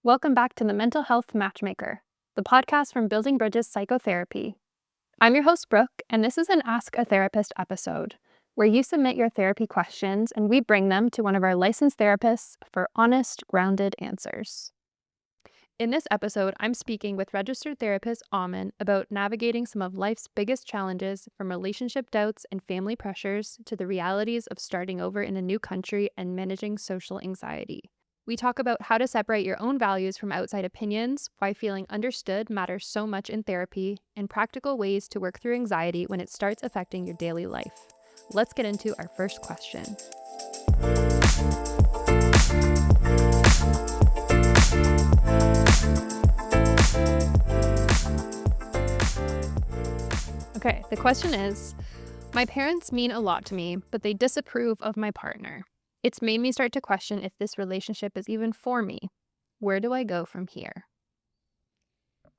Welcome back to the Mental Health Matchmaker, the podcast from Building Bridges Psychotherapy. I'm your host, Brooke, and this is an Ask a Therapist episode where you submit your therapy questions and we bring them to one of our licensed therapists for honest, grounded answers. In this episode, I'm speaking with registered therapist Amman about navigating some of life's biggest challenges, from relationship doubts and family pressures to the realities of starting over in a new country and managing social anxiety. We talk about how to separate your own values from outside opinions, why feeling understood matters so much in therapy, and practical ways to work through anxiety when it starts affecting your daily life. Let's get into our first question. Okay, the question is, my parents mean a lot to me, but they disapprove of my partner. It's made me start to question if this relationship is even for me. Where do I go from here?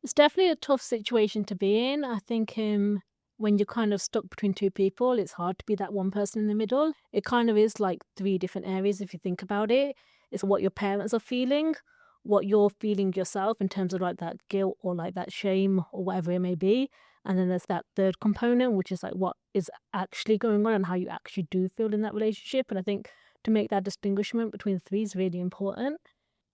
It's definitely a tough situation to be in. I think when you're kind of stuck between two people, it's hard to be that one person in the middle. It kind of is like three different areas if you think about it. It's what your parents are feeling, what you're feeling yourself in terms of like that guilt or like that shame or whatever it may be. And then there's that third component, which is like what is actually going on and how you actually do feel in that relationship. And I think to make that distinguishment between the three is really important.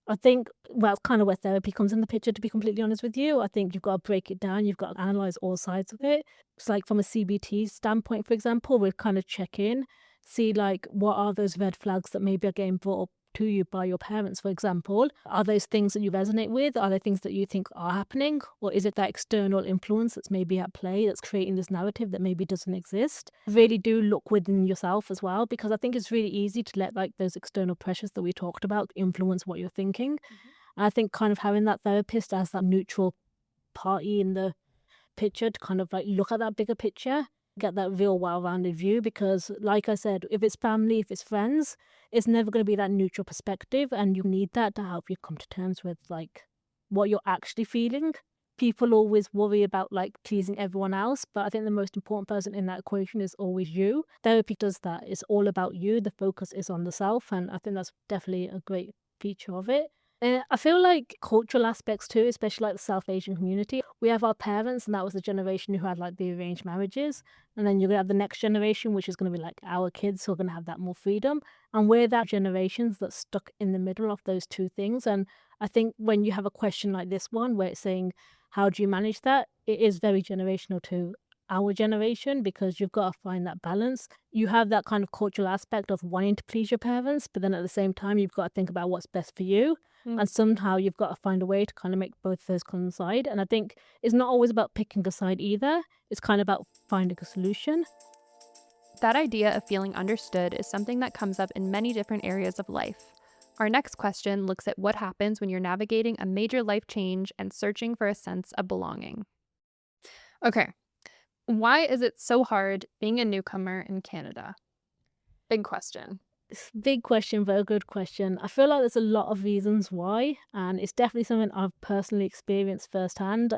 I think, well, it's kind of where therapy comes in the picture, to be completely honest with you. I think you've got to break it down. You've got to analyze all sides of it. It's like from a CBT standpoint, for example, we'll kind of check in, see like what are those red flags that maybe are getting brought up to you by your parents, for example. Are those things that you resonate with? Are they things that you think are happening? Or is it that external influence that's maybe at play that's creating this narrative that maybe doesn't exist? Really do look within yourself as well, because I think it's really easy to let like those external pressures that we talked about influence what you're thinking. And I think kind of having that therapist as that neutral party in the picture to kind of like look at that bigger picture, get that real well-rounded view, because like I said, if it's family, if it's friends, it's never going to be that neutral perspective, and you need that to help you come to terms with like what you're actually feeling. People always worry about like pleasing everyone else, but I think the most important person in that equation is always you. Therapy does that. It's all about you. The focus is on the self, and I think that's definitely a great feature of it. I feel like cultural aspects too, especially like the South Asian community. We have our parents, and that was the generation who had like the arranged marriages. And then you're going to have the next generation, which is going to be like our kids who are going to have that more freedom. And we're that generations that's stuck in the middle of those two things. And I think when you have a question like this one, where it's saying, how do you manage that? It is very generational to our generation, because you've got to find that balance. You have that kind of cultural aspect of wanting to please your parents, but then at the same time, you've got to think about what's best for you. And somehow you've got to find a way to kind of make both those coincide. And I think it's not always about picking a side either. It's kind of about finding a solution. That idea of feeling understood is something that comes up in many different areas of life. Our next question looks at what happens when you're navigating a major life change and searching for a sense of belonging. Okay, why is it so hard being a newcomer in Canada? Big question. Big question, very good question. I feel like there's a lot of reasons why, and it's definitely something I've personally experienced firsthand.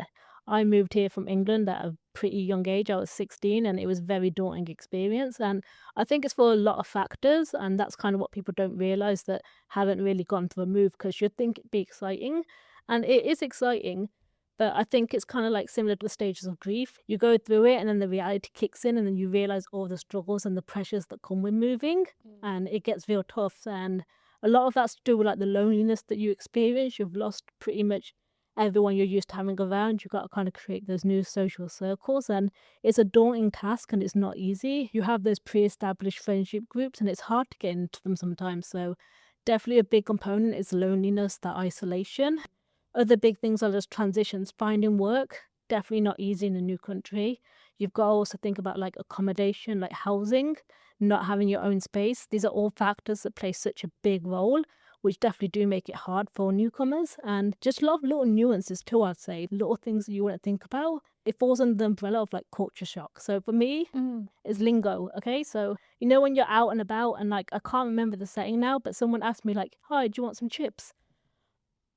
I moved here from England at a pretty young age. I was 16, and it was a very daunting experience. And I think it's for a lot of factors, and that's kind of what people don't realize that haven't really gone through a move, because you'd think it'd be exciting, and it is exciting. But I think it's kind of like similar to the stages of grief. You go through it, and then the reality kicks in, and then you realize all the struggles and the pressures that come with moving, and it gets real tough. And a lot of that's to do with like the loneliness that you experience. You've lost pretty much everyone you're used to having around. You've got to kind of create those new social circles, and it's a daunting task, and it's not easy. You have those pre-established friendship groups, and it's hard to get into them sometimes. So definitely a big component is loneliness, that isolation. Other big things are just transitions. Finding work, definitely not easy in a new country. You've got to also think about like accommodation, like housing, not having your own space. These are all factors that play such a big role, which definitely do make it hard for newcomers. And just a lot of little nuances too, I'd say. Little things that you want to think about. It falls under the umbrella of like culture shock. So for me, it's lingo, okay? So, you know, when you're out and about, and like, I can't remember the setting now, but someone asked me like, hi, do you want some chips?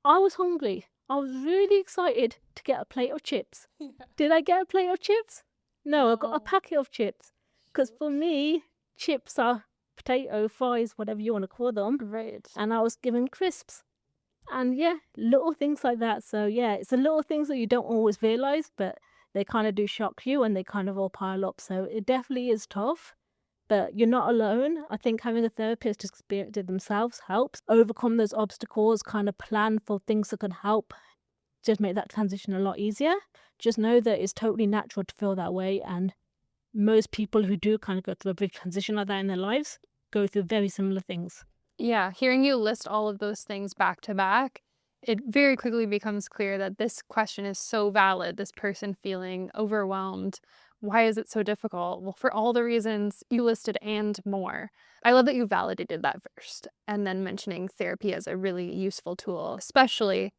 I was hungry. I was really excited to get a plate of chips. Did I get a plate of chips? No, I got a packet of chips. Because for me, chips are potato, fries, whatever you want to call them. Right. And I was given crisps. And yeah, little things like that. So yeah, it's the little things that you don't always realize, but they kind of do shock you and they kind of all pile up. So it definitely is tough, but you're not alone. I think having a therapist experience it themselves helps overcome those obstacles, kind of plan for things that can help just make that transition a lot easier. Just know that it's totally natural to feel that way. And most people who do kind of go through a big transition like that in their lives go through very similar things. Yeah, hearing you list all of those things back to back, it very quickly becomes clear that this question is so valid, this person feeling overwhelmed. Why is it so difficult? Well, for all the reasons you listed and more. I love that you validated that first and then mentioning therapy as a really useful tool, especially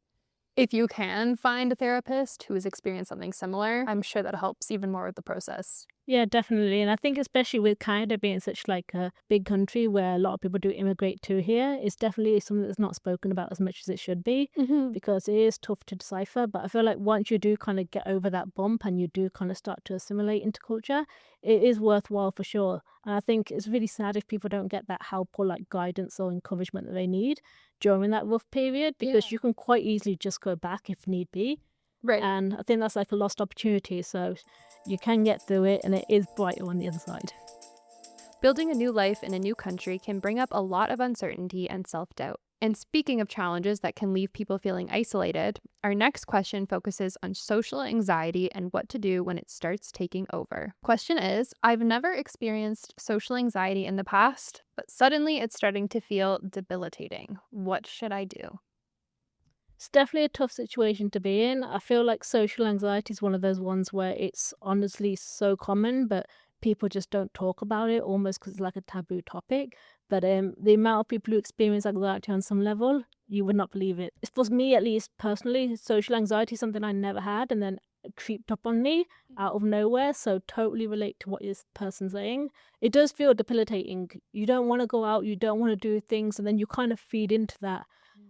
if you can find a therapist who has experienced something similar. I'm sure that helps even more with the process. Yeah, definitely. And I think especially with Canada being such like a big country where a lot of people do immigrate to here, it's definitely something that's not spoken about as much as it should be because it is tough to decipher. But I feel like once you do kind of get over that bump and you do kind of start to assimilate into culture, it is worthwhile for sure. And I think it's really sad if people don't get that help or like guidance or encouragement that they need during that rough period because you can quite easily just go back if need be. Right. And I think that's like a lost opportunity. So you can get through it and it is brighter on the other side. Building a new life in a new country can bring up a lot of uncertainty and self-doubt. And speaking of challenges that can leave people feeling isolated, our next question focuses on social anxiety and what to do when it starts taking over. Question is, I've never experienced social anxiety in the past, but suddenly it's starting to feel debilitating. What should I do? It's definitely a tough situation to be in. I feel like social anxiety is one of those ones where it's honestly so common, but people just don't talk about it almost because it's like a taboo topic. But the amount of people who experience anxiety on some level, you would not believe it. For me, at least personally, social anxiety is something I never had and then it creeped up on me out of nowhere. So totally relate to what this person's saying. It does feel debilitating. You don't want to go out, you don't want to do things, and then you kind of feed into that.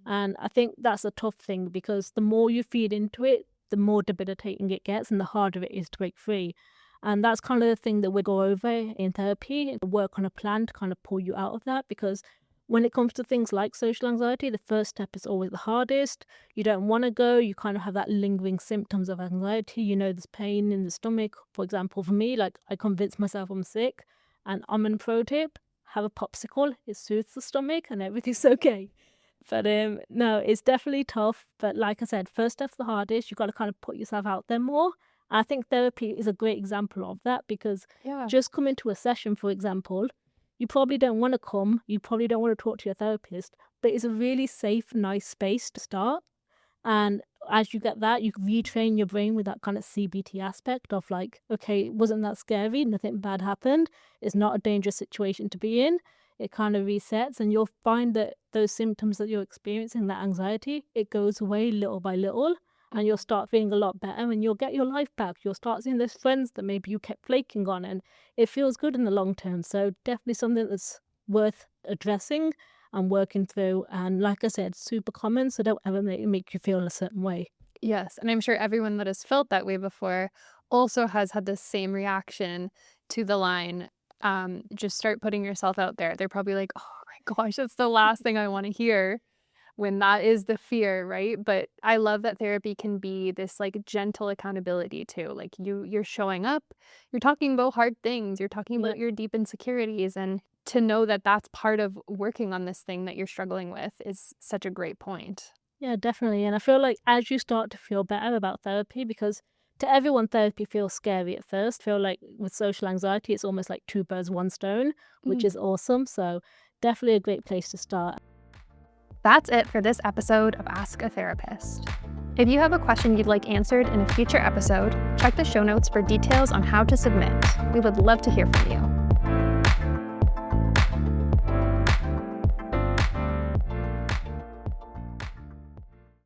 And I think that's a tough thing because the more you feed into it, the more debilitating it gets and the harder it is to break free. And that's kind of the thing that we go over in therapy, work on a plan to kind of pull you out of that. Because when it comes to things like social anxiety, the first step is always the hardest. You don't want to go. You kind of have that lingering symptoms of anxiety. You know, there's pain in the stomach. For example, for me, like I convince myself I'm sick and I'm on a pro tip, have a popsicle, it soothes the stomach and everything's okay. But no, it's definitely tough. But like I said, first step's the hardest. You've got to kind of put yourself out there more. I think therapy is a great example of that because just coming to a session, for example, you probably don't want to come. You probably don't want to talk to your therapist, but it's a really safe, nice space to start. And as you get that, you can retrain your brain with that kind of CBT aspect of like, okay, it wasn't that scary. Nothing bad happened. It's not a dangerous situation to be in. It kind of resets and you'll find that those symptoms that you're experiencing, that anxiety, it goes away little by little and you'll start feeling a lot better and you'll get your life back. You'll start seeing those friends that maybe you kept flaking on and it feels good in the long term. So definitely something that's worth addressing and working through. And like I said, super common, so don't ever make you feel a certain way. Yes, and I'm sure everyone that has felt that way before also has had the same reaction to the line, just start putting yourself out there. They're probably like, oh my gosh, that's the last thing I want to hear when that is the fear, right? But I love that therapy can be this like gentle accountability too. Like you're showing up, you're talking about hard things, you're talking about your deep insecurities, and to know that that's part of working on this thing that you're struggling with is such a great point. Yeah, definitely. And I feel like as you start to feel better about therapy, because to everyone, therapy feels scary at first. I feel like with social anxiety, it's almost like two birds, one stone, which is awesome. So definitely a great place to start. That's it for this episode of Ask a Therapist. If you have a question you'd like answered in a future episode, check the show notes for details on how to submit. We would love to hear from you.